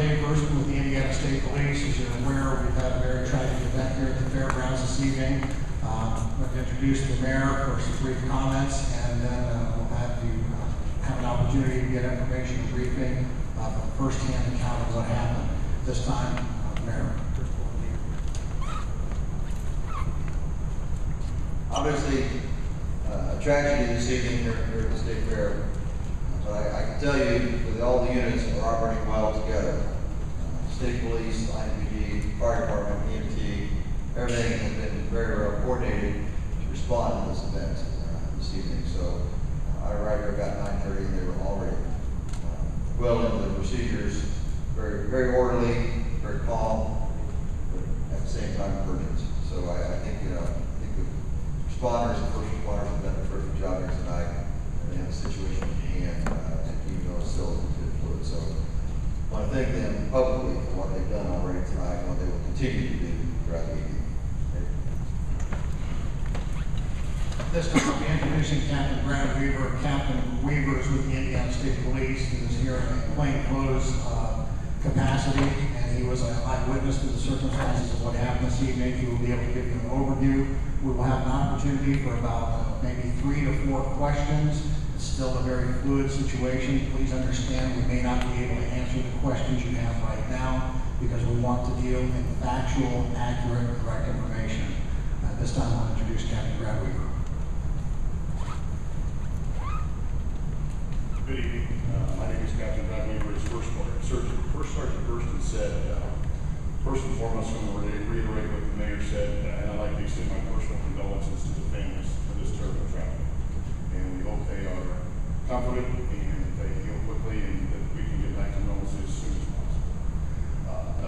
Dave Versman with the Indiana State Police. As you're aware, we've had a very tragic event here at the fairgrounds this evening. I'm going to introduce the mayor for some brief comments, and then we'll have you have an opportunity to get information and briefing from first-hand account of what happened. This time, Mayor. Obviously, a tragedy this evening here at the State Fair. But I can tell you that all the units are operating well together. State Police, IMPD, Fire Department, EMT, everything has been very well coordinated to respond to this event this evening. So I arrived here about 9:30 and they were already well into the procedures, very orderly, very calm, but at the same time urgent. So I think, the responders, the first responders have done a terrific job here tonight. They have a situation in hand, even though it's still a bit fluid. So I want to thank them publicly for what they've done already tonight and what they will continue to do throughout the evening. This time I'll be introducing Captain Brad Weaver. Captain Weaver is with the Indiana State Police. He was here in plainclothes capacity, and he was an eyewitness to the circumstances of what happened this evening. He will be able to give you an overview. We will have an opportunity for about maybe 3 to 4 questions. It's still a very fluid situation. Please understand we may not be able to answer the questions you have right now because we want to deal in factual, accurate, correct information. At this time, I'll introduce Captain Brad Weaver. Good evening. My name is Captain Brad Weaver. As First Sergeant Burston said, first and foremost, I'm going to reiterate what the mayor said, and I'd like to extend my personal condolences to the families of this terrible tragedy. And we hope they are comforted and they heal quickly and that we can get back to normalcy as soon as possible.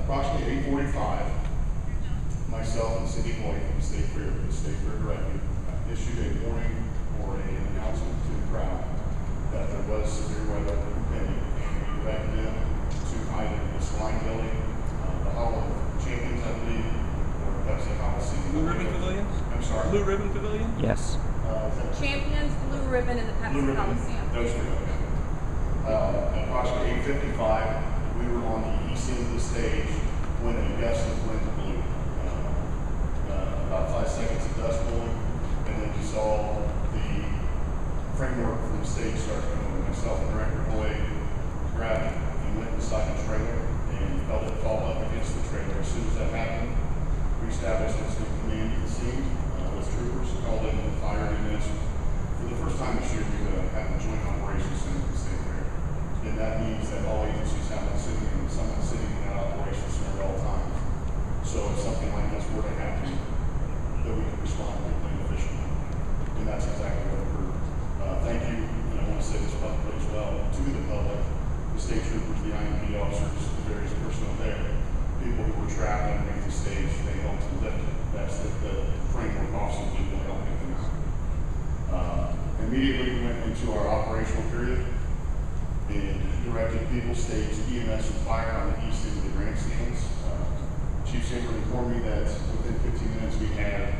Approximately 8:45, myself and Cindy Boyd from the State Fair Director issued a warning or an announcement to the crowd that there was severe weather impending, and we directed them to either the Swine Building, the Hall of Champions, I believe, or Pepsi Coliseum. Blue Ribbon Pavilion? I'm sorry? Blue Ribbon Pavilion? Yes. Champions, Blue Ribbon, and the Pepsi Coliseum. Those three, okay. At approximately 8:55, we were on the east end of the stage when a gust of wind blew. About 5 seconds of dust blowing, and then we saw the framework from the stage start going. Myself and Director Boyd grabbed and went inside the trailer and felt it fall up against the trailer. As soon as that happened, we established instant command at the scene with troopers, called in the fire units. For the first time this year, we have a joint operations center at the State Fair. And that means that all agencies have someone sitting in that operations center at all times. So if something like this were to happen, that we can respond quickly and efficiently. And that's exactly what occurred. Thank you, and I want to say this publicly as well, to the public, the state troopers, the IMP officers, the various personnel there, people who were trapped underneath the stage, they helped to lift it. That's the framework officers did to help get them out. Immediately we went into our operational period and directed people, stage, EMS, and fire on the east end of the grandstands. Chief Saber informed me that within 15 minutes we had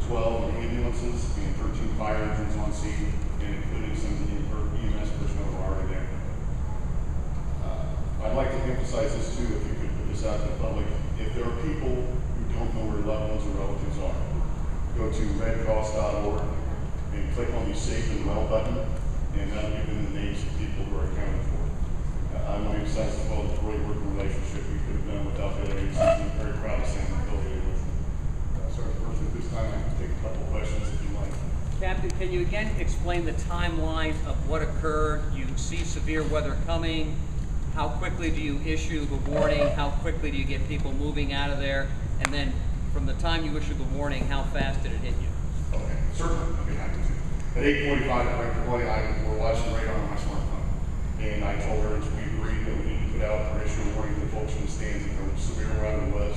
12 ambulances and 13 fire engines on scene, and including some of the EMS personnel who are already there. I'd like to emphasize this too, if you could put this out to the public. If there are people who don't know where loved ones or relatives are, go to redcross.org and click on the Safe and Well button, and that'll give them the names of people who are accounted for. I want to emphasize as well the great working relationship we could have done without the other agencies. I'm very proud of Sam affiliated with them. Sergeant Burston, at this time I can take a couple of questions if you like. Captain, can you again explain the timeline of what occurred? You see severe weather coming. How quickly do you issue the warning? How quickly do you get people moving out of there? And then from the time you issue the warning, how fast did it hit you? Okay, certainly. I'd be happy to. At 8:45, Director Boyd and I were watching the radar on my smartphone. And I told her we agreed that we need to put out or issue a warning to the folks in the stands if there was severe weather was,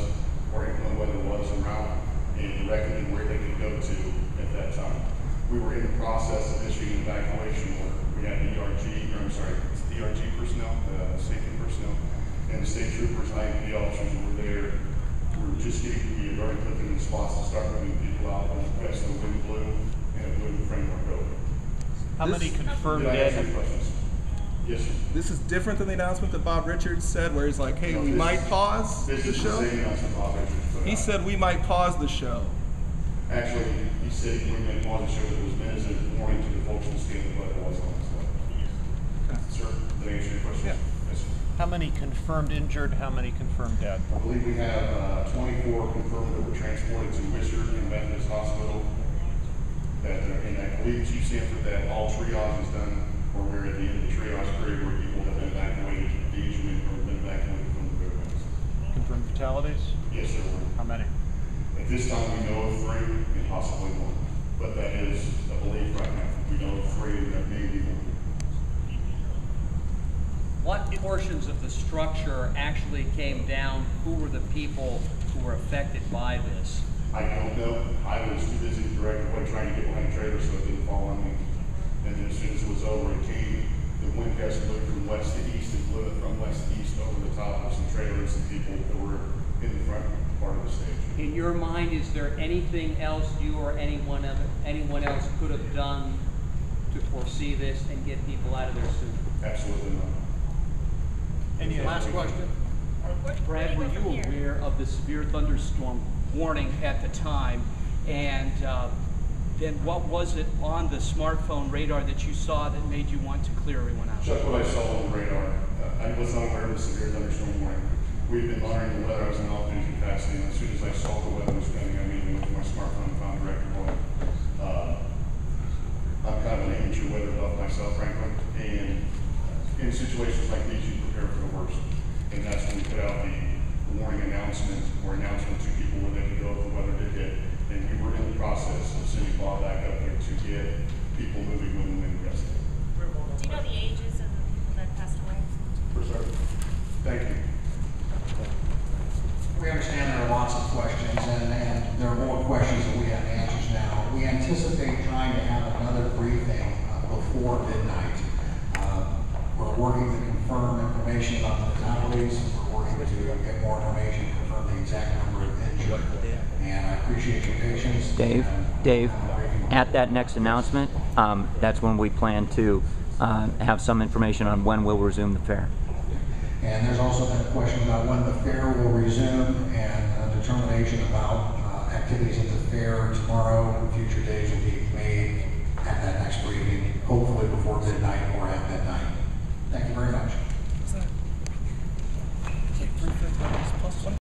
or inclement weather was around, and directed them where they could go to at that time. We were in the process of issuing an evacuation order. We had DRG personnel, safety personnel, and the state troopers and IMP officers were there. We were just getting already put them in spots to start moving people out when the wind blew and it blew the framework over. How many confirmed Did I answer dead? your questions? Yes, sir. This is different than the announcement that Bob Richards said, where he's like, hey, No, we this might is- pause This the is the show. same announcement Bob Richards put He out. said we might pause the show. Actually, he said he wouldn't make one show that was meant as a warning to the folks in the state of what it was on. So, sir, did I answer your question? Yeah. Yes, sir. How many confirmed injured, how many confirmed dead? I believe we have 24 confirmed that were transported to Wishart and Methodist Hospital. And I believe Chief Sanford that all triage is done, or we're at the end of the triage period where people have been evacuated, the injured or been evacuated from the buildings. Confirmed fatalities? Yes, there were. How many? At this time, we know of 3 and possibly 1, but that is a belief right now. We know of 3 and there may be 1. What portions of the structure actually came down? Who were the people who were affected by this? I don't know. I was too busy directing away trying to get behind the trailer so it didn't fall on me. And then as soon as it was over, it came, the wind gust blew from west to east and blew it from west to east over the top of some trailers and people that were in the front part of the stage. In your mind, is there anything else you or anyone else could have done to foresee this and get people out of there sooner? Absolutely not. Last question. Brad, were you aware of the severe thunderstorm warning at the time? And then what was it on the smartphone radar that you saw that made you want to clear everyone out? Just what I saw on the radar. I was not aware of the severe thunderstorm warning. We've been monitoring the weather. I was in altitude capacity, and as soon as I saw the weather was coming, I immediately went to my smartphone and found director boy. I'm kind of an amateur weather buff myself, frankly, and in situations like these, you prepare for the worst. And that's when we put out the warning announcement to people where they could go if the weather did hit. And we were in the process of sending Bob back up there to get people moving when the wind gusted. Do you know the ages of the people that passed away? For certain. Thank you. We understand there are lots of questions, and there are more questions than we have answers now. We anticipate trying to have another briefing before midnight. We're working to confirm information about the fatalities. We're working to get more information, confirm the exact number of injured. And I appreciate your patience. Dave, at that next announcement, that's when we plan to have some information on when we'll resume the fair. And there's also been a question about when the fair will resume, and a determination about activities at the fair tomorrow and future days will be made at that next briefing, hopefully before midnight or at midnight. Thank you very much.